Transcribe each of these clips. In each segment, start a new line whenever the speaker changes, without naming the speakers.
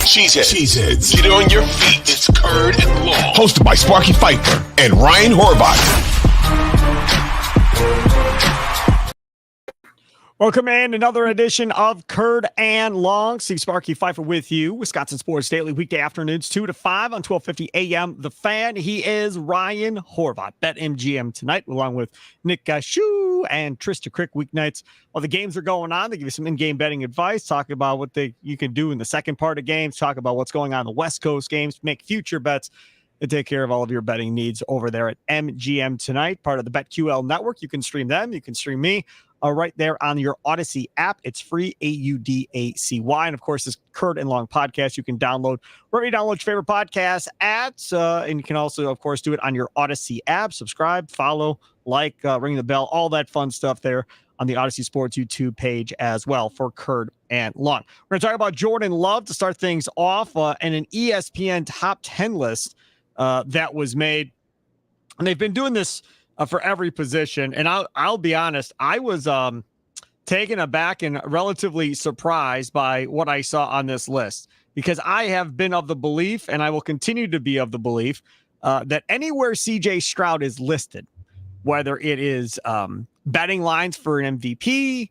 Cheeseheads. Get on your feet. It's Curd and Long. Hosted by Sparky, Fifer, and Ryan Horvat.
Welcome in another edition of Curd and Long. Steve Sparky Fifer with you. Wisconsin Sports Daily, weekday afternoons, 2 to 5 on 1250 AM. The Fan. He is Ryan Horvat. BetMGM tonight, along with Nick Shue and Trista Crick weeknights. While the games are going on, they give you some in-game betting advice, talk about what you can do in the second part of games, talk about what's going on in the West Coast games, make future bets, and take care of all of your betting needs over there at MGM tonight, part of the BetQL network. You can stream them. You can stream me. Right there on your Odyssey app. It's free, AUDACY. And of course, this Curd and Long podcast you can download wherever you download your favorite podcast at. And you can also, of course, do it on your Odyssey app. Subscribe, follow, like, ring the bell, all that fun stuff there on the Odyssey Sports YouTube page as well for Curd and Long. We're going to talk about Jordan Love to start things off and an ESPN top 10 list that was made. And they've been doing this for every position. And I'll be honest, I was taken aback and relatively surprised by what I saw on this list, because I have been of the belief, and I will continue to be of the belief, that anywhere CJ Stroud is listed, whether it is betting lines for an MVP,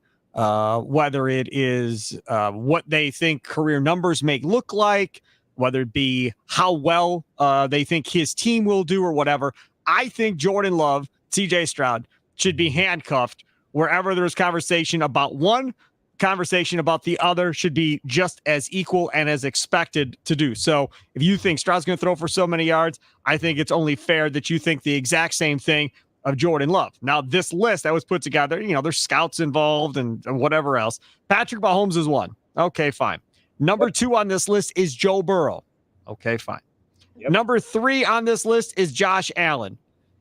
whether it is what they think career numbers may look like, whether it be how well they think his team will do or whatever, I think Jordan Love, CJ Stroud, should be handcuffed wherever there's conversation about one, conversation about the other should be just as equal and as expected to do. So if you think Stroud's going to throw for so many yards, I think it's only fair that you think the exact same thing of Jordan Love. Now, this list that was put together, there's scouts involved and whatever else. Patrick Mahomes is one. Okay, fine. Number 2 on this list is Joe Burrow. Okay, fine. Yep. Number 3 on this list is Josh Allen.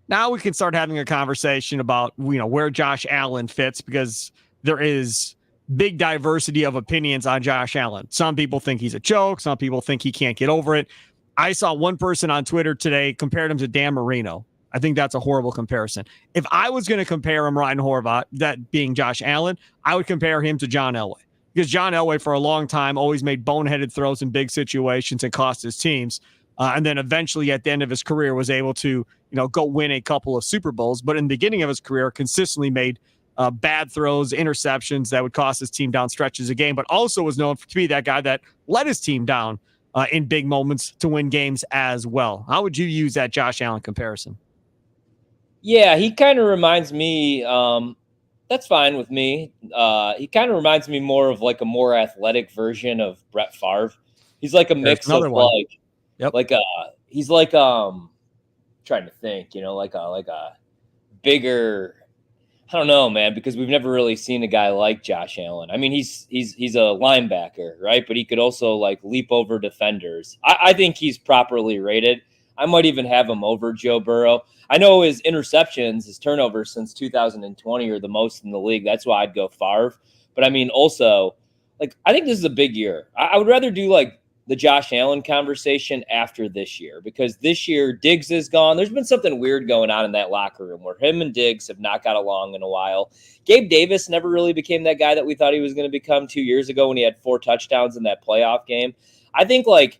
Now we can start having a conversation about, where Josh Allen fits, because there is big diversity of opinions on Josh Allen. Some people think he's a joke. Some people think he can't get over it. I saw one person on Twitter today compared him to Dan Marino. I think that's a horrible comparison. If I was going to compare him, Ryan Horvat, that being Josh Allen, I would compare him to John Elway, because John Elway for a long time always made boneheaded throws in big situations and cost his teams. And then eventually at the end of his career was able to, go win a couple of Super Bowls. But in the beginning of his career, consistently made bad throws, interceptions that would cost his team down stretches of game, but also was known to be that guy that let his team down in big moments to win games as well. How would you use that Josh Allen comparison?
Yeah, he kind of reminds me, that's fine with me. He kind of reminds me more of like a more athletic version of Brett Favre. He's like a mix of he's like trying to think, like a bigger, I don't know, man, because we've never really seen a guy like Josh Allen. I mean, he's a linebacker, right? But he could also like leap over defenders. I think he's properly rated. I might even have him over Joe Burrow. I know his interceptions, his turnovers since 2020 are the most in the league. That's why I'd go Favre. But I mean, also, like, I think this is a big year. I would rather do like the Josh Allen conversation after this year, because this year Diggs is gone. There's been something weird going on in that locker room where him and Diggs have not got along in a while. Gabe Davis never really became that guy that we thought he was going to become 2 years ago when he had 4 touchdowns in that playoff game. I think like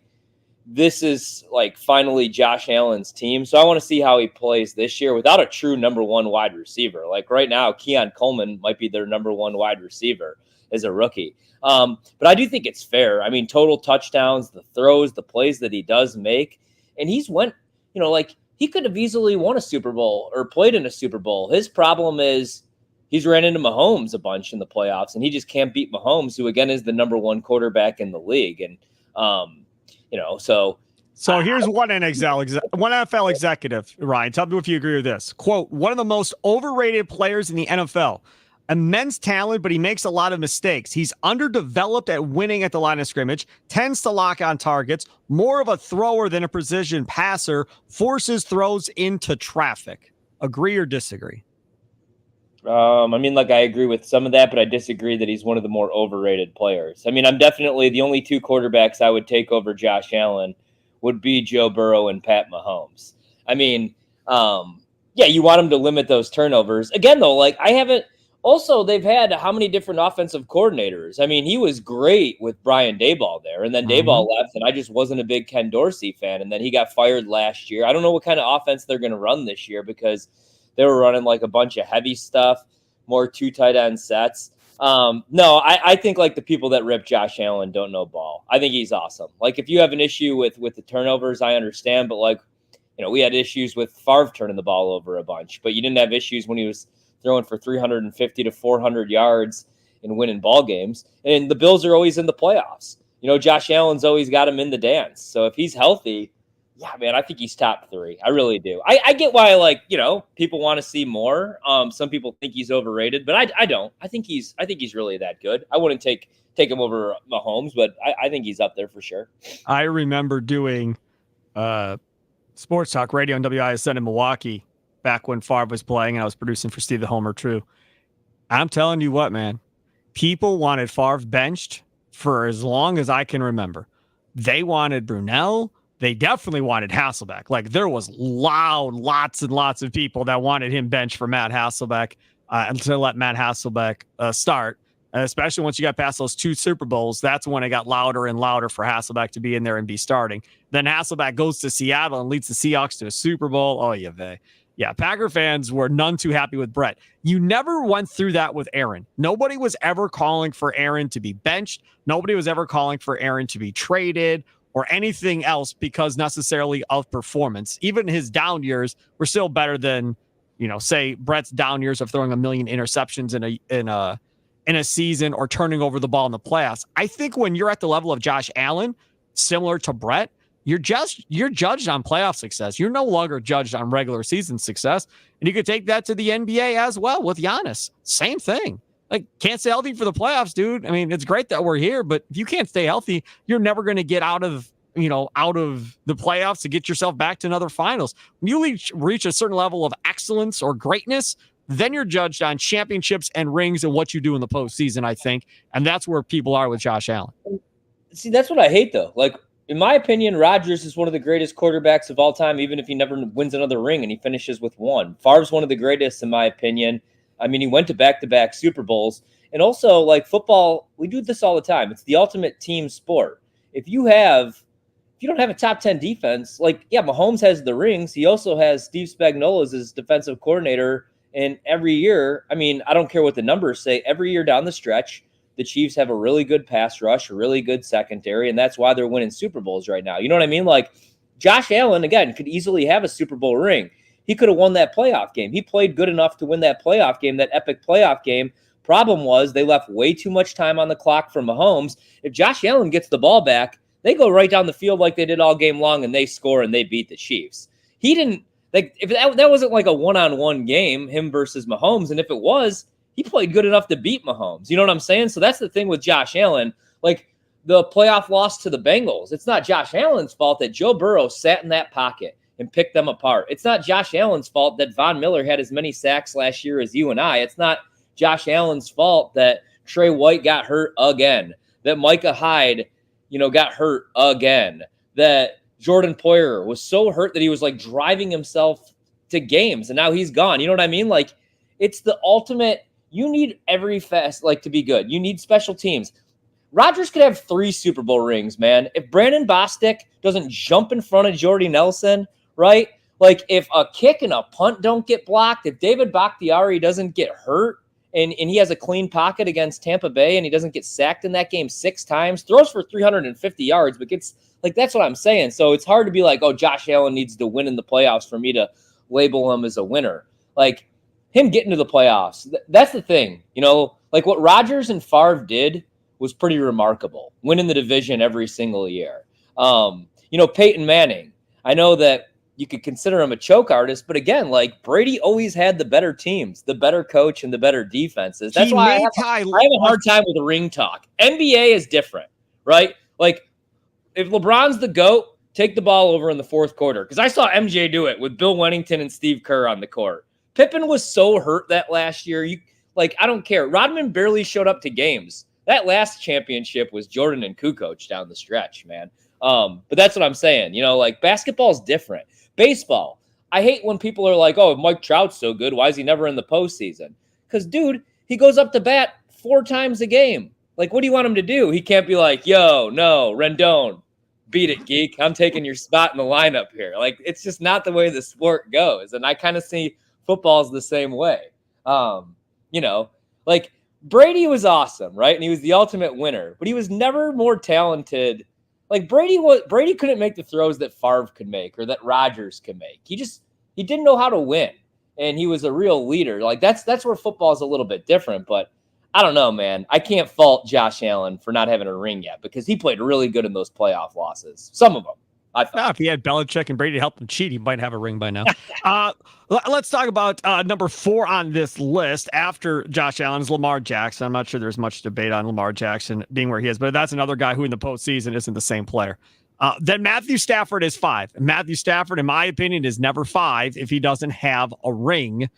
this is like finally Josh Allen's team. So I want to see how he plays this year without a true number 1 wide receiver. Like right now, Keon Coleman might be their number 1 wide receiver as a rookie. But I do think it's fair. I mean, total touchdowns, the throws, the plays that he does make. And he's went, like he could have easily won a Super Bowl or played in a Super Bowl. His problem is he's ran into Mahomes a bunch in the playoffs, and he just can't beat Mahomes, who again is the number 1 quarterback in the league. And,
So here's one NFL executive, Ryan. Tell me if you agree with this. Quote, one of the most overrated players in the NFL. Immense talent, but he makes a lot of mistakes. He's underdeveloped at winning at the line of scrimmage, tends to lock on targets, more of a thrower than a precision passer, forces throws into traffic. Agree or disagree?
I mean, like I agree with some of that, but I disagree that he's one of the more overrated players. I mean, I'm definitely the only 2 quarterbacks I would take over Josh Allen would be Joe Burrow and Pat Mahomes. I mean, you want him to limit those turnovers. Again, though, like I haven't Also, they've had how many different offensive coordinators? I mean, he was great with Brian Daboll there, and then Daboll left, and I just wasn't a big Ken Dorsey fan, and then he got fired last year. I don't know what kind of offense they're going to run this year because they were running like a bunch of heavy stuff, more 2 tight end sets. No, I think like the people that rip Josh Allen don't know ball. I think he's awesome. Like if you have an issue with the turnovers, I understand, but like, we had issues with Favre turning the ball over a bunch, but you didn't have issues when he was throwing for 350 to 400 yards and winning ball games. And the Bills are always in the playoffs. Josh Allen's always got him in the dance. So if he's healthy, yeah, man, I think he's top 3. I really do. I get why, people want to see more. Some people think he's overrated, but I don't. I think he's really that good. I wouldn't take him over Mahomes, but I think he's up there for sure.
I remember doing sports talk radio on WISN in Milwaukee back when Favre was playing and I was producing for Steve the Homer True. I'm telling you what, man, people wanted Favre benched for as long as I can remember. They wanted Brunell. They definitely wanted Hasselbeck. Like there was lots and lots of people that wanted him benched for Matt Hasselbeck and to let Matt Hasselbeck start. And especially once you got past those 2 Super Bowls, that's when it got louder and louder for Hasselbeck to be in there and be starting. Then Hasselbeck goes to Seattle and leads the Seahawks to a Super Bowl. Oh, yeah, Packer fans were none too happy with Brett. You never went through that with Aaron. Nobody was ever calling for Aaron to be benched. Nobody was ever calling for Aaron to be traded or anything else because necessarily of performance. Even his down years were still better than, say Brett's down years of throwing 1 million interceptions in a season or turning over the ball in the playoffs. I think when you're at the level of Josh Allen, similar to Brett, you're judged on playoff success. You're no longer judged on regular season success. And you could take that to the NBA as well with Giannis. Same thing. Like, can't stay healthy for the playoffs, dude. I mean, it's great that we're here, but if you can't stay healthy, you're never going to get out of the playoffs to get yourself back to another finals. When you reach a certain level of excellence or greatness, then you're judged on championships and rings and what you do in the postseason, I think. And that's where people are with Josh Allen.
See, that's what I hate, though. Like, in my opinion, Rodgers is one of the greatest quarterbacks of all time, even if he never wins another ring and he finishes with 1. Favre's one of the greatest, in my opinion. I mean, he went to back-to-back Super Bowls. And also, like football, we do this all the time. It's the ultimate team sport. If you don't have a top 10 defense, like, yeah, Mahomes has the rings. He also has Steve Spagnuolo as his defensive coordinator. And every year, I mean, I don't care what the numbers say, every year down the stretch, the Chiefs have a really good pass rush, a really good secondary, and that's why they're winning Super Bowls right now. You know what I mean? Like, Josh Allen, again, could easily have a Super Bowl ring. He could have won that playoff game. He played good enough to win that playoff game, that epic playoff game. Problem was they left way too much time on the clock for Mahomes. If Josh Allen gets the ball back, they go right down the field like they did all game long, and they score, and they beat the Chiefs. He didn't, like, if that wasn't like a one-on-one game, him versus Mahomes, and if it was, he played good enough to beat Mahomes. You know what I'm saying? So that's the thing with Josh Allen. Like, the playoff loss to the Bengals, it's not Josh Allen's fault that Joe Burrow sat in that pocket and picked them apart. It's not Josh Allen's fault that Von Miller had as many sacks last year as you and I. It's not Josh Allen's fault that Trey White got hurt again, that Micah Hyde, got hurt again, that Jordan Poyer was so hurt that he was like driving himself to games and now he's gone. You know what I mean? Like, it's the ultimate. You need every to be good. You need special teams. Rodgers could have 3 Super Bowl rings, man. If Brandon Bostic doesn't jump in front of Jordy Nelson, right? Like, if a kick and a punt don't get blocked, if David Bakhtiari doesn't get hurt and he has a clean pocket against Tampa Bay and he doesn't get sacked in that game 6 times, throws for 350 yards, but gets, like, that's what I'm saying. So it's hard to be like, oh, Josh Allen needs to win in the playoffs for me to label him as a winner. Like, him getting to the playoffs, that's the thing. Like what Rodgers and Favre did was pretty remarkable, winning the division every single year. Peyton Manning, I know that you could consider him a choke artist, but again, like, Brady always had the better teams, the better coach, and the better defenses. That's why I have a hard time with the ring talk. NBA is different, right? Like, if LeBron's the GOAT, take the ball over in the fourth quarter. Because I saw MJ do it with Bill Wennington and Steve Kerr on the court. Pippen was so hurt that last year. I don't care. Rodman barely showed up to games. That last championship was Jordan and Kukoc down the stretch, man. But that's what I'm saying. Basketball's different. Baseball, I hate when people are like, oh, Mike Trout's so good, why is he never in the postseason? Because, dude, He goes up to bat 4 times a game. Like, what do you want him to do? He can't be like, yo, no, Rendon, beat it, geek. I'm taking your spot in the lineup here. Like, it's just not the way the sport goes. And I kind of see football's the same way. Like Brady was awesome, right? And he was the ultimate winner, but he was never more talented. Like Brady couldn't make the throws that Favre could make or that Rodgers could make. He didn't know how to win. And he was a real leader. Like that's where football is a little bit different, but I don't know, man. I can't fault Josh Allen for not having a ring yet because he played really good in those playoff losses. Some of them, I thought.
Now, if he had Belichick and Brady to help him cheat, he might have a ring by now. Let's talk about number 4 on this list after Josh Allen is Lamar Jackson. I'm not sure there's much debate on Lamar Jackson being where he is, but that's another guy who in the postseason isn't the same player. Then Matthew Stafford is 5. Matthew Stafford, in my opinion, is never 5 if he doesn't have a ring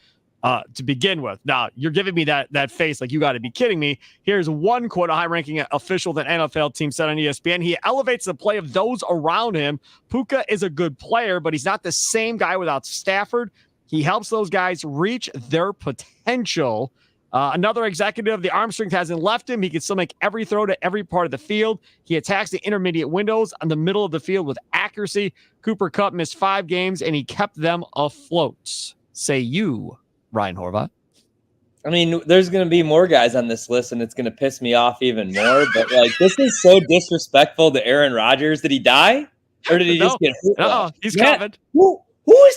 to begin with. Now, you're giving me that face like you got to be kidding me. Here's one quote a high-ranking official that NFL team said on ESPN. He elevates the play of those around him. Puka is a good player, but he's not the same guy without Stafford. He helps those guys reach their potential. Another executive, the arm strength hasn't left him. He can still make every throw to every part of the field. He attacks the intermediate windows on the middle of the field with accuracy. Cooper Kupp missed 5 games, and he kept them afloat. Say you, Ryan Horvat.
I mean, there's going to be more guys on this list, and it's going to piss me off even more. But, like, this is so disrespectful to Aaron Rodgers. Did he die? Or did he just get hurt?
No, he's coming.
Who is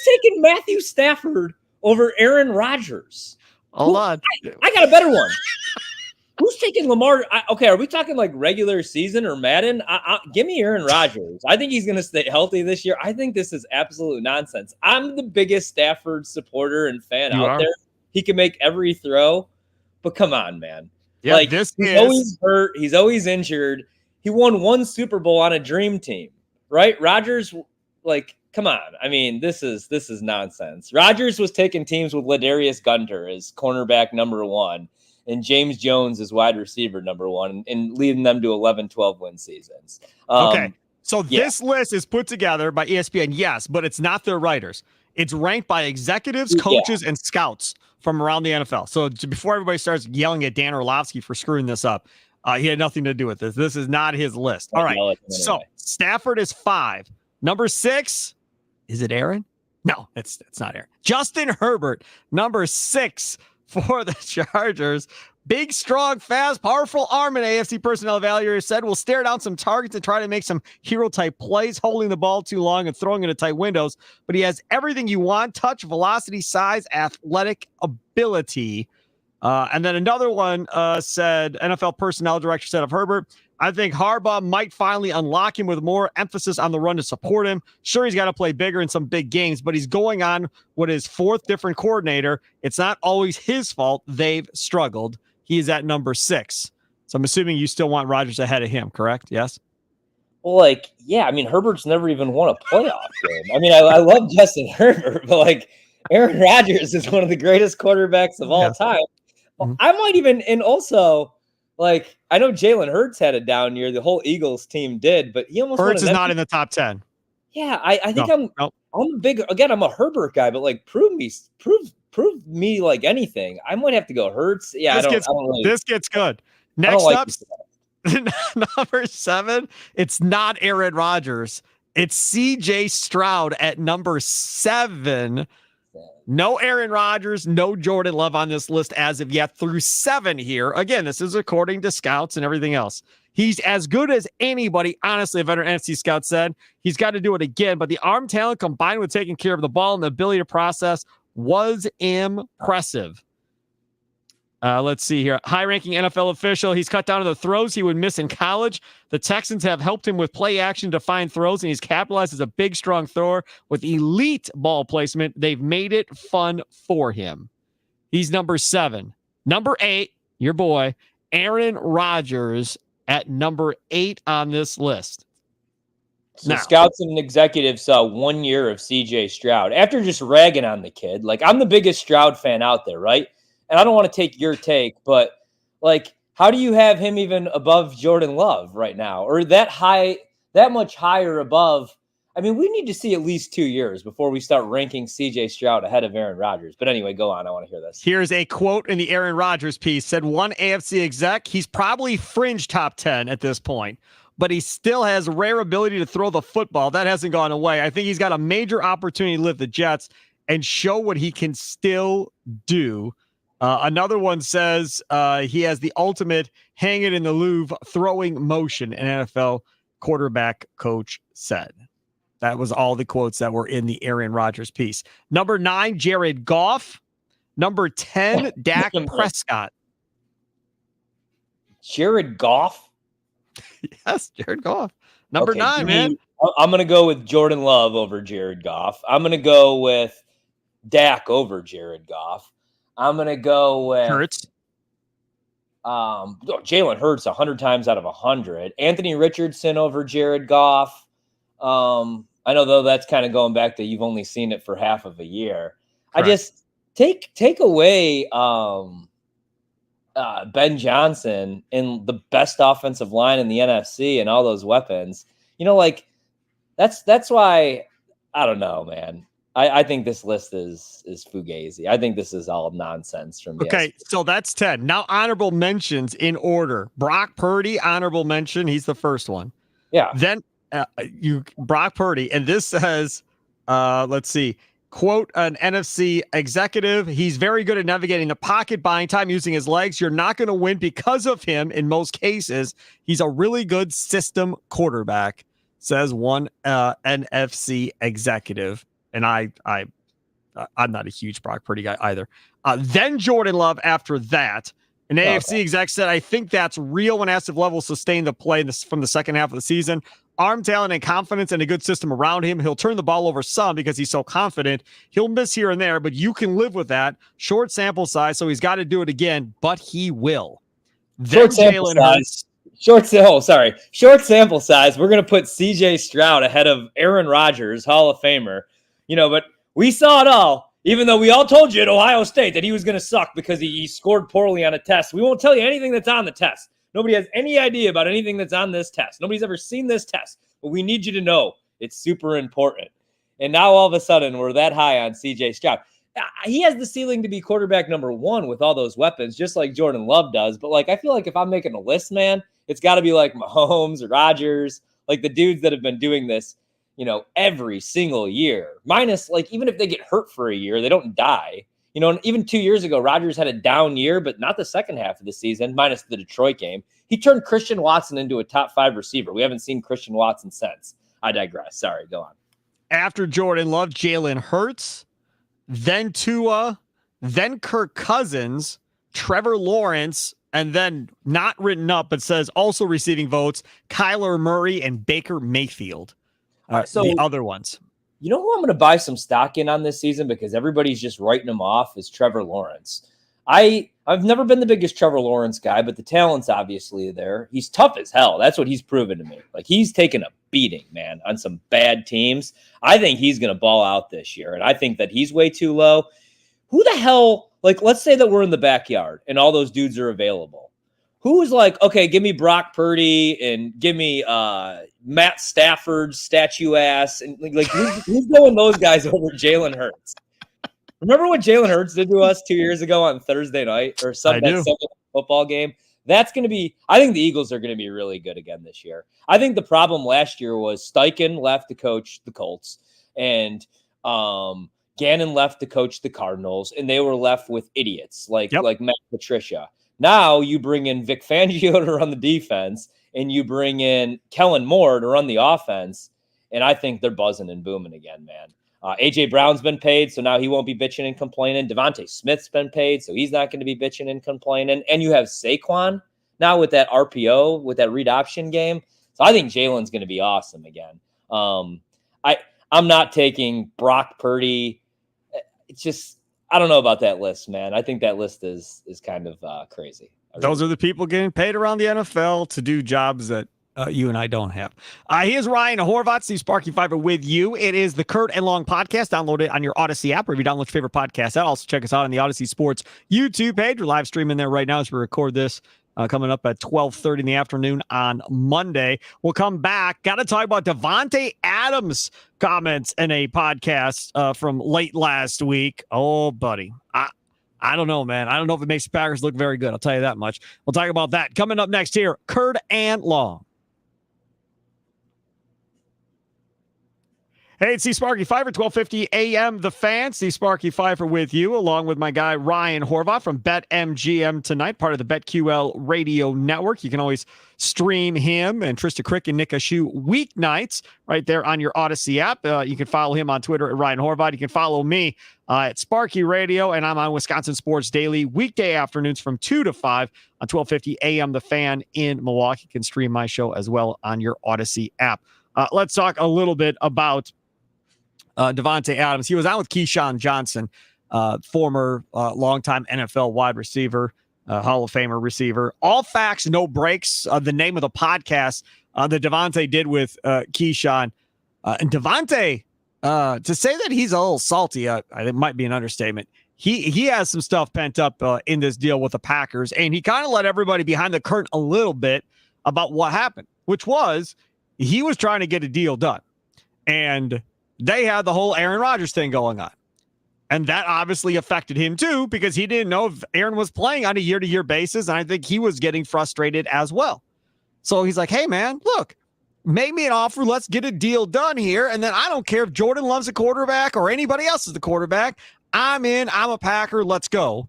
taking Matthew Stafford over Aaron Rodgers?
Hold on.
I got a better one. Who's taking Lamar? Okay, are we talking like regular season or Madden? Give me Aaron Rodgers. I think he's going to stay healthy this year. I think this is absolute nonsense. I'm the biggest Stafford supporter and fan out there. He can make every throw, but come on, man.
Yeah,
like he's always hurt. He's always injured. He won 1 Super Bowl on a dream team, right? Rodgers, like, come on. I mean, this is nonsense. Rodgers was taking teams with Ladarius Gunter as cornerback number 1 and James Jones as wide receiver number 1 and leading them to 11-12 win seasons.
Okay. So this list is put together by ESPN, yes, but it's not their writers. It's ranked by executives, coaches, and scouts from around the NFL. So before everybody starts yelling at Dan Orlovsky for screwing this up, he had nothing to do with this. This is not his list. All right. Anyway. So Stafford is 5. Number 6, is it Aaron? No, it's not Aaron. Justin Herbert, number 6 for the Chargers. Big, strong, fast, powerful arm, and AFC personnel evaluator said will stare down some targets and try to make some hero-type plays, holding the ball too long and throwing into tight windows. But he has everything you want: touch, velocity, size, athletic ability. And then another one said, NFL personnel director said of Herbert, I think Harbaugh might finally unlock him with more emphasis on the run to support him. Sure, he's got to play bigger in some big games, but he's going on with his 4th different coordinator. It's not always his fault. They've struggled. He is at number 6. So I'm assuming you still want Rodgers ahead of him, correct? Yes?
Well, like, yeah, I mean, Herbert's never even won a playoff game. I mean, I love Justin Herbert, but, like, Aaron Rodgers is one of the greatest quarterbacks of all time. Mm-hmm. I might even, and also, like, I know Jalen Hurts had a down year. The whole Eagles team did, but he almost
Hurts is not in the top 10.
Yeah, I think I'm a big, again, I'm a Herbert guy, but like prove me like anything. I might have to go Hurts. Yeah,
this gets good. Next up, number 7. It's not Aaron Rodgers. It's CJ Stroud at number 7. No Aaron Rodgers, no Jordan Love on this list as of yet through 7 here. Again, this is according to scouts and everything else. He's as good as anybody, honestly, a veteran NFC scout said. He's got to do it again, but the arm talent combined with taking care of the ball and the ability to process was impressive. Let's see here. High-ranking NFL official. He's cut down to the throws he would miss in college. The Texans have helped him with play action to find throws, and he's capitalized as a big, strong thrower with elite ball placement. They've made it fun for him. He's number 7. Number 8, your boy, Aaron Rodgers at number 8 on this list.
So scouts and executives saw 1 year of CJ Stroud after just ragging on the kid. Like, I'm the biggest Stroud fan out there, right? And I don't want to take your take, but like, how do you have him even above Jordan Love right now, or that much higher above? I mean, we need to see at least 2 years before we start ranking CJ Stroud ahead of Aaron Rodgers. But anyway, go on. I want to hear this.
Here's a quote in the Aaron Rodgers piece. Said one AFC exec, he's probably fringe top 10 at this point, but he still has rare ability to throw the football. That hasn't gone away. I think he's got a major opportunity to lift the Jets and show what he can still do. Another one says he has the ultimate hang it in the Louvre throwing motion, an NFL quarterback coach said. That was all the quotes that were in the Aaron Rodgers piece. Number 9, Jared Goff. Number 10, Dak Prescott.
Jared Goff?
Yes, Jared Goff. Number 9, man.
I'm going to go with Jordan Love over Jared Goff. I'm going to go with Dak over Jared Goff. I'm going to go with
Hurts.
Jalen Hurts 100 times out of 100. Anthony Richardson over Jared Goff. I know, though, that's kind of going back to you've only seen it for half of a year. Correct. I just take away Ben Johnson and the best offensive line in the NFC and all those weapons. You know, like that's why I don't know, man. I think this list is fugazi. I think this is all nonsense from me.
Okay, so that's 10. Now honorable mentions in order. Brock Purdy, honorable mention. He's the first one.
Yeah.
Then Brock Purdy, and this says, let's see, quote, an NFC executive. He's very good at navigating the pocket, buying time, using his legs. You're not going to win because of him in most cases. He's a really good system quarterback, says one NFC executive. And I'm not a huge Brock Purdy guy either. Then Jordan Love after that. An AFC exec said, I think that's real when asked if Love will sustain the play from the second half of the season. Arm talent and confidence and a good system around him. He'll turn the ball over some because he's so confident. He'll miss here and there, but you can live with that. Short sample size, so he's got to do it again, but he will. Then Jalen Hurts.
Short sample size. We're going to put CJ Stroud ahead of Aaron Rodgers, Hall of Famer. You know, but we saw it all, even though we all told you at Ohio State that he was going to suck because he scored poorly on a test. We won't tell you anything that's on the test. Nobody has any idea about anything that's on this test. Nobody's ever seen this test, but we need you to know it's super important. And now all of a sudden we're that high on CJ Stroud. He has the ceiling to be quarterback number 1 with all those weapons, just like Jordan Love does. But like, I feel like if I'm making a list, man, it's got to be like Mahomes or Rodgers, like the dudes that have been doing this, you know, every single year. Minus, like, even if they get hurt for a year, they don't die. You know, and even 2 years ago, Rodgers had a down year, but not the second half of the season, minus the Detroit game. He turned Christian Watson into a top 5 receiver. We haven't seen Christian Watson since. I digress. Sorry, go on.
After Jordan Love, Jalen Hurts, then Tua, then Kirk Cousins, Trevor Lawrence, and then not written up, but says also receiving votes, Kyler Murray and Baker Mayfield. So the other ones.
You know who I'm going to buy some stock in on this season because everybody's just writing him off is Trevor Lawrence. I've never been the biggest Trevor Lawrence guy, but the talent's obviously there. He's tough as hell. That's what he's proven to me. Like, he's taken a beating, man, on some bad teams. I think he's going to ball out this year, and I think that he's way too low. Who the hell, like, let's say that we're in the backyard and all those dudes are available. Who's like, okay, give me Brock Purdy and give me Matt Stafford's statue ass. And like who's going those guys over Jalen Hurts? Remember what Jalen Hurts did to us 2 years ago on Thursday night or Sunday football game? That's going to be – I think the Eagles are going to be really good again this year. I think the problem last year was Steichen left to coach the Colts and Gannon left to coach the Cardinals, and they were left with idiots like Matt Patricia. Now you bring in Vic Fangio to run the defense, and you bring in Kellen Moore to run the offense, and I think they're buzzing and booming again, man. A.J. Brown's been paid, so now he won't be bitching and complaining. Devontae Smith's been paid, so he's not going to be bitching and complaining. And you have Saquon now with that RPO, with that read option game. So I think Jalen's going to be awesome again. I'm not taking Brock Purdy. It's just – I don't know about that list, man. I think that list is kind of crazy.
Those are the people getting paid around the NFL to do jobs that you and I don't have. Here's Ryan Horvat, Steve Sparky Fifer with you. It is the Kurt and Long podcast. Download it on your Odyssey app or if you download your favorite podcast. Also check us out on the Odyssey Sports YouTube page. We're live streaming there right now as we record this coming up at 12:30 in the afternoon on Monday. We'll come back. Got to talk about Davante Adams' comments in a podcast from late last week. Oh, buddy. I don't know, man. I don't know if it makes the Packers look very good. I'll tell you that much. We'll talk about that coming up next here. Curd and Long. Hey, it's Sparky Fifer, 1250 a.m. The Fan. Sparky Fifer with you, along with my guy Ryan Horvat from BetMGM tonight, part of the BetQL Radio Network. You can always stream him and Trista Crick and Nick Ashu weeknights right there on your Odyssey app. You can follow him on Twitter at Ryan Horvat. You can follow me at Sparky Radio, and I'm on Wisconsin Sports Daily weekday afternoons from 2 to 5 on 1250 a.m. The Fan in Milwaukee. You can stream my show as well on your Odyssey app. Let's talk a little bit about Davante Adams. He was out with Keyshawn Johnson, former longtime NFL wide receiver, Hall of Famer receiver. All Facts, No Breaks, the name of the podcast that Davante did with Keyshawn. And Davante, to say that he's a little salty, it might be an understatement. He has some stuff pent up in this deal with the Packers, and he kind of let everybody behind the curtain a little bit about what happened, which was he was trying to get a deal done. And they had the whole Aaron Rodgers thing going on. And that obviously affected him too, because he didn't know if Aaron was playing on a year-to-year basis. And I think he was getting frustrated as well. So he's like, hey, man, look, make me an offer. Let's get a deal done here. And then I don't care if Jordan Love's a quarterback or anybody else is the quarterback. I'm in. I'm a Packer. Let's go.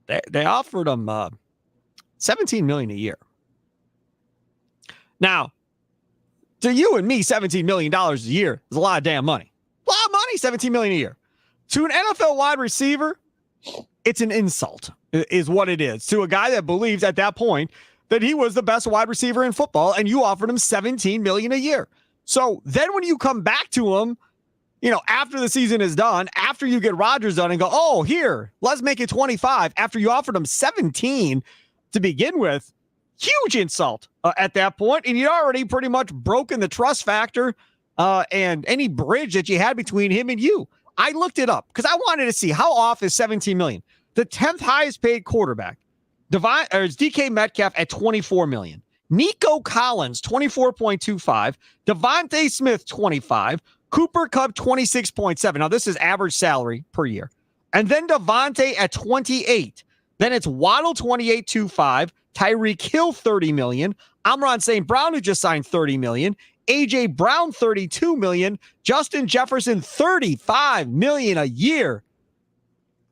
They offered him $17 million a year. Now, to you and me, $17 million a year is a lot of damn money. A lot of money, $17 million a year. To an NFL wide receiver, it's an insult, is what it is. To a guy that believes at that point that he was the best wide receiver in football, and you offered him $17 million a year. So then when you come back to him, after the season is done, after you get Rodgers done and go, oh, here, let's make it 25, after you offered him 17 to begin with, huge insult at that point, and you'd already pretty much broken the trust factor and any bridge that you had between him and you. I looked it up because I wanted to see how off is $17 million. The 10th highest paid quarterback, is DK Metcalf at $24 million. Nico Collins, 24.25. Devontae Smith, 25. Cooper Kupp, 26.7. Now, this is average salary per year. And then Devontae at 28. Then it's Waddle, 28.25. Tyreek Hill, $30 million. Amon St. Brown, who just signed $30 million. A.J. Brown, $32 million. Justin Jefferson, $35 million a year.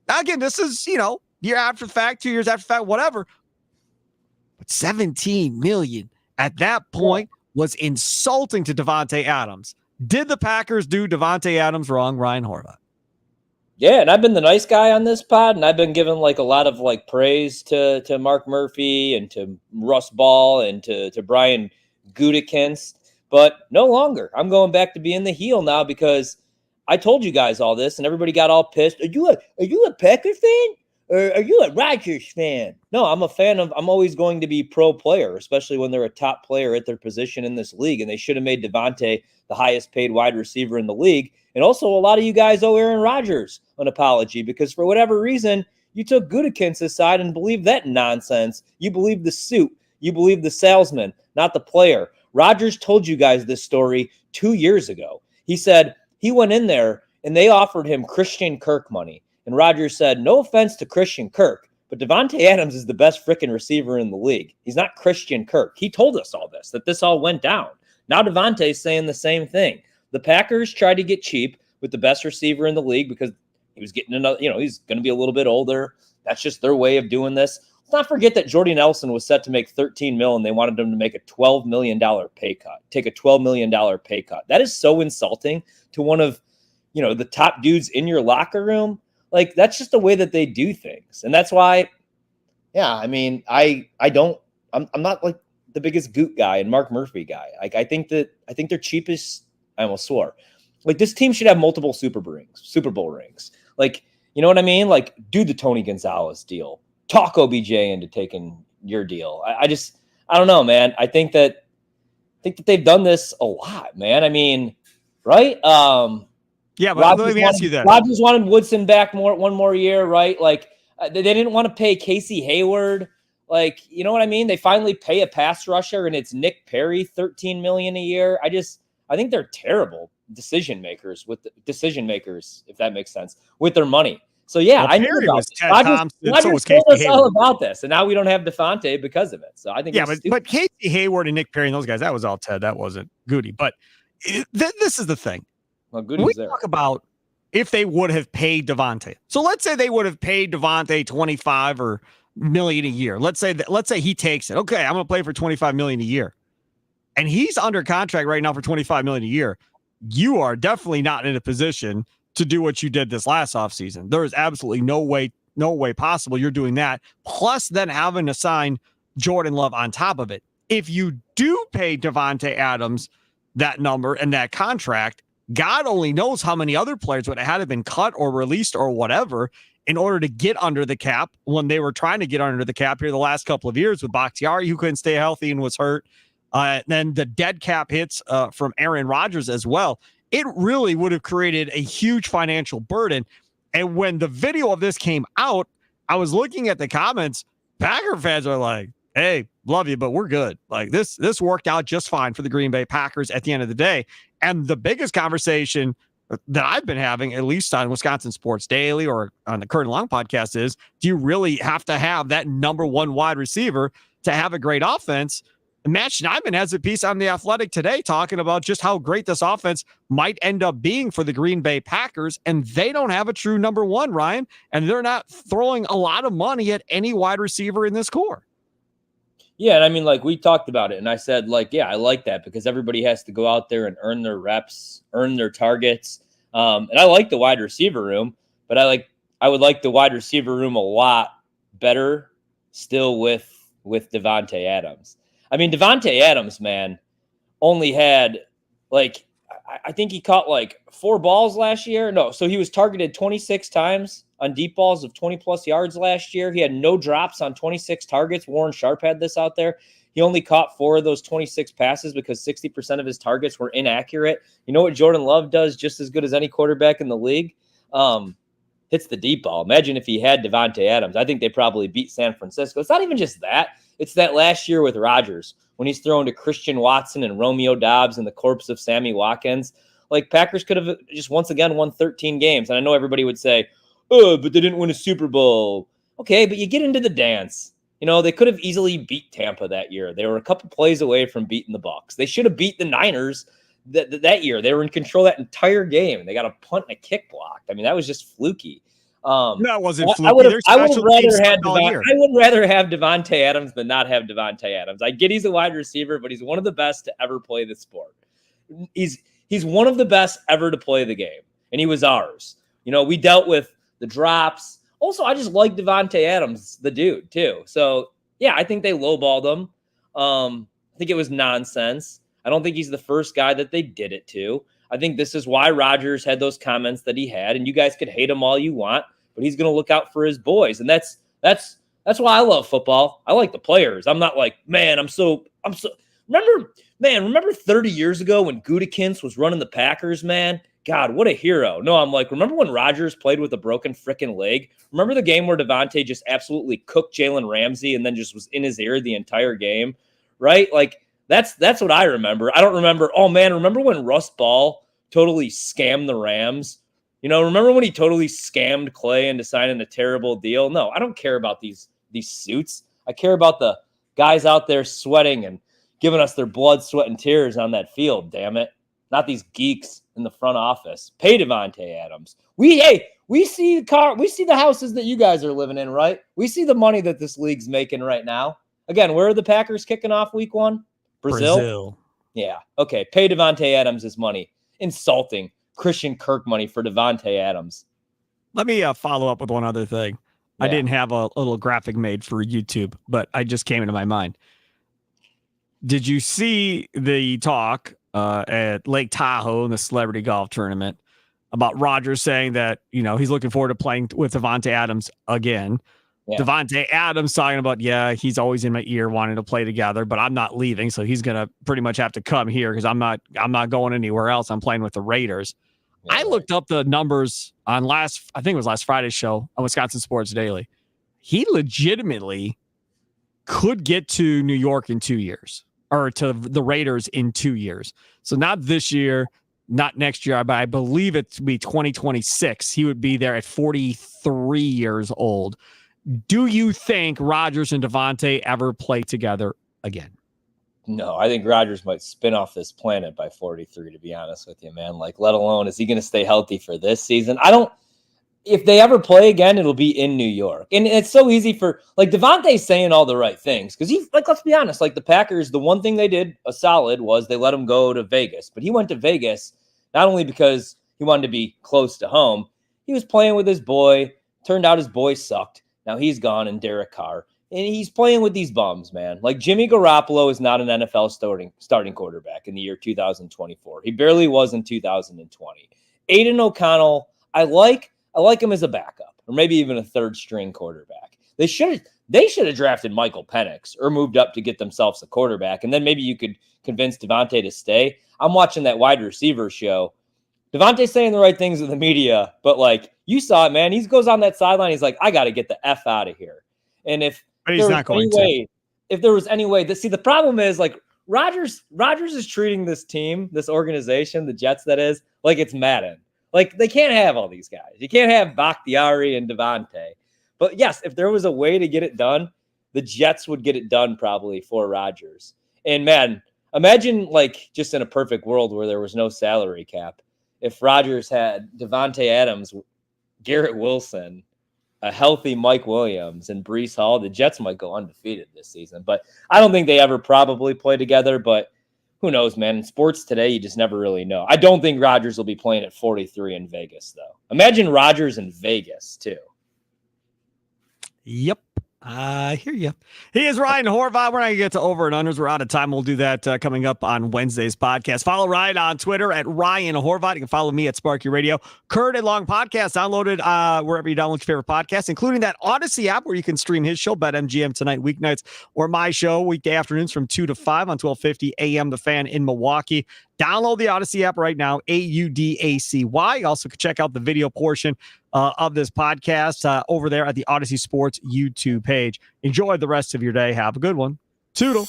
Now, again, this is, year after the fact, 2 years after the fact, whatever. But $17 million at that point was insulting to Davante Adams. Did the Packers do Davante Adams wrong, Ryan Horvat?
Yeah, and I've been the nice guy on this pod, and I've been giving a lot of praise to Mark Murphy and to Russ Ball and to Brian Gutekunst, but no longer. I'm going back to being the heel now because I told you guys all this, and everybody got all pissed. Are you a Packers fan or are you a Rodgers fan? No, I'm a fan of. I'm always going to be pro player, especially when they're a top player at their position in this league, and they should have made Davante the highest paid wide receiver in the league. And also, a lot of you guys owe Aaron Rodgers an apology because for whatever reason, you took Gutekunst's side and believed that nonsense. You believed the suit. You believed the salesman, not the player. Rodgers told you guys this story 2 years ago. He said he went in there and they offered him Christian Kirk money. And Rodgers said, no offense to Christian Kirk, but Davante Adams is the best freaking receiver in the league. He's not Christian Kirk. He told us all this, that this all went down. Now Davante's saying the same thing. The Packers tried to get cheap with the best receiver in the league because he was getting another, he's going to be a little bit older. That's just their way of doing this. Let's not forget that Jordy Nelson was set to make $13 million and they wanted him to make a $12 million pay cut, take a $12 million pay cut. That is so insulting to one of, the top dudes in your locker room. That's just the way that they do things. And that's why, I'm not the biggest Goot guy and Mark Murphy guy. I think they're cheapest. I almost swore. This team should have multiple Super Bowl rings. You know what I mean? Do the Tony Gonzalez deal. Talk OBJ into taking your deal. I don't know, man. I think that they've done this a lot, man. I mean, right?
Yeah, but let me ask you that.
Rodgers wanted Woodson back one more year, right? They didn't want to pay Casey Hayward. Like, you know what I mean? They finally pay a pass rusher, and it's Nick Perry, $13 million a year. I think they're terrible decision makers, if that makes sense, with their money. So yeah, I knew
Perry
about
was
this.
Ted Thompson.
Rodgers
So was
told
Casey
us all
Hayward.
about this, and now we don't have Davante because of it. So I think
but Casey Hayward and Nick Perry and those guys, that was all Ted. That wasn't Goody. But this is the thing.
Well, Goody's there.
Talk about if they would have paid Davante. So let's say they would have paid Davante $25 million a year. Let's say he takes it. Okay, I'm going to play for $25 million a year, and he's under contract right now for $25 million a year. You are definitely not in a position to do what you did this last offseason. There is absolutely no way possible you're doing that. Plus, then having to sign Jordan Love on top of it. If you do pay Davante Adams that number and that contract, God only knows how many other players would have had to been cut or released or whatever in order to get under the cap when they were trying to get under the cap here the last couple of years with Bakhtiari, who couldn't stay healthy and was hurt. Then the dead cap hits from Aaron Rodgers as well. It really would have created a huge financial burden. And when the video of this came out, I was looking at the comments. Packer fans are like, hey, love you, but we're good. Like this worked out just fine for the Green Bay Packers at the end of the day. And the biggest conversation that I've been having, at least on Wisconsin Sports Daily or on the Curtin Long podcast, is do you really have to have that number one wide receiver to have a great offense? Matt Schneidman has a piece on The Athletic today talking about just how great this offense might end up being for the Green Bay Packers, and they don't have a true number one, Ryan, and they're not throwing a lot of money at any wide receiver in this core.
Yeah, and I mean, like, we talked about it, and I said, like, yeah, I like that because everybody has to go out there and earn their reps, earn their targets. And I like the wide receiver room, but I would like the wide receiver room a lot better still with Davante Adams. I mean, Davante Adams, man, only had I think he caught 4 balls last year. No, so he was targeted 26 times on deep balls of 20 plus yards last year. He had no drops on 26 targets. Warren Sharp had this out there. He only caught 4 of those 26 passes because 60% of his targets were inaccurate. You know what Jordan Love does just as good as any quarterback in the league? Hits the deep ball. Imagine if he had Davante Adams. I think they probably beat San Francisco. It's not even just that. It's that last year with Rodgers when he's throwing to Christian Watson and Romeo Doubs and the corpse of Sammy Watkins. Packers could have just once again won 13 games. And I know everybody would say, oh, but they didn't win a Super Bowl. Okay, but you get into the dance. You know, they could have easily beat Tampa that year. They were a couple plays away from beating the Bucs. They should have beat the Niners that year. They were in control that entire game. They got a punt and a kick blocked. I mean, that was just fluky.
That wasn't fluky.
I would rather have Davante Adams than not have Davante Adams. I get he's a wide receiver, but he's one of the best to ever play the sport. He's one of the best ever to play the game, and he was ours. You know, we dealt with the drops. Also, I just like Davante Adams, the dude, too. So, yeah, I think they lowballed him. I think it was nonsense. I don't think he's the first guy that they did it to. I think this is why Rodgers had those comments that he had, and you guys could hate him all you want, but he's going to look out for his boys, and that's why I love football. I like the players. I'm not like, man, I'm so remember 30 years ago when Gutekunst was running the Packers, man? God, what a hero. No, I'm like, remember when Rodgers played with a broken freaking leg? Remember the game where Davante just absolutely cooked Jalen Ramsey and then just was in his ear the entire game, right? That's what I remember. I don't remember, oh man, remember when Russ Ball totally scammed the Rams? You know, remember when he totally scammed Clay into signing a terrible deal? No, I don't care about these suits. I care about the guys out there sweating and giving us their blood, sweat, and tears on that field, damn it. Not these geeks in the front office. Pay Davante Adams. We see the houses that you guys are living in, right? We see the money that this league's making right now. Again, where are the Packers kicking off week 1? Brazil? Yeah. Okay. Pay Davante Adams his money. Insulting Christian Kirk money for Davante Adams.
Let me follow up with one other thing. Yeah. I didn't have a little graphic made for YouTube, but I just came into my mind. Did you see the talk at Lake Tahoe in the celebrity golf tournament about Rodgers saying that, you know, he's looking forward to playing with Davante Adams again? Yeah. Davante Adams talking about, yeah, he's always in my ear wanting to play together, but I'm not leaving. So he's going to pretty much have to come here because I'm not going anywhere else. I'm playing with the Raiders. Yeah, I looked up the numbers on I think it was last Friday's show on Wisconsin Sports Daily. He legitimately could get to New York in 2 years, or to the Raiders in 2 years. So not this year, not next year, but I believe it to be 2026. He would be there at 43 years old. Do you think Rodgers and Davante ever play together again?
No, I think Rodgers might spin off this planet by 43, to be honest with you, man. Like, let alone, is he going to stay healthy for this season? If they ever play again, it'll be in New York. And it's so easy for, like, Davante's saying all the right things. Because let's be honest, like the Packers, the one thing they did a solid was they let him go to Vegas. But he went to Vegas not only because he wanted to be close to home, he was playing with his boy. Turned out his boy sucked. Now he's gone, and Derek Carr. And he's playing with these bums, man. Like, Jimmy Garoppolo is not an NFL starting quarterback in the year 2024. He barely was in 2020. Aiden O'Connell, I like him as a backup, or maybe even a third string quarterback. They should have drafted Michael Penix or moved up to get themselves a quarterback, and then maybe you could convince Davante to stay. I'm watching that wide receiver show. Davante's saying the right things in the media, but like, you saw it, man. He goes on that sideline. He's like, I got to get the F out of here. And if
he's not going to.
If there was any way, the problem is, like, Rodgers is treating this team, this organization, the Jets, that is, like it's Madden. Like, they can't have all these guys. You can't have Bakhtiari and Davante. But yes, if there was a way to get it done, the Jets would get it done probably for Rodgers. And man, imagine, like, just in a perfect world where there was no salary cap, if Rodgers had Davante Adams, Garrett Wilson, a healthy Mike Williams, and Breece Hall, the Jets might go undefeated this season. But I don't think they ever probably play together. But who knows, man? In sports today, you just never really know. I don't think Rodgers will be playing at 43 in Vegas, though. Imagine Rodgers in Vegas, too.
Yep. I hear you. He is Ryan Horvat. We're not going to get to over and unders. We're out of time. We'll do that coming up on Wednesday's podcast. Follow Ryan on Twitter at Ryan Horvat. You can follow me at Sparky Radio. Curd and Long Podcast downloaded wherever you download your favorite podcasts, including that Odyssey app where you can stream his show, BetMGM Tonight weeknights, or my show weekday afternoons from 2 to 5 on 1250 AM The Fan in Milwaukee. Download the Odyssey app right now, AUDACY. You also can check out the video portion of this podcast over there at the Odyssey Sports YouTube page. Enjoy the rest of your day. Have a good one. Toodle.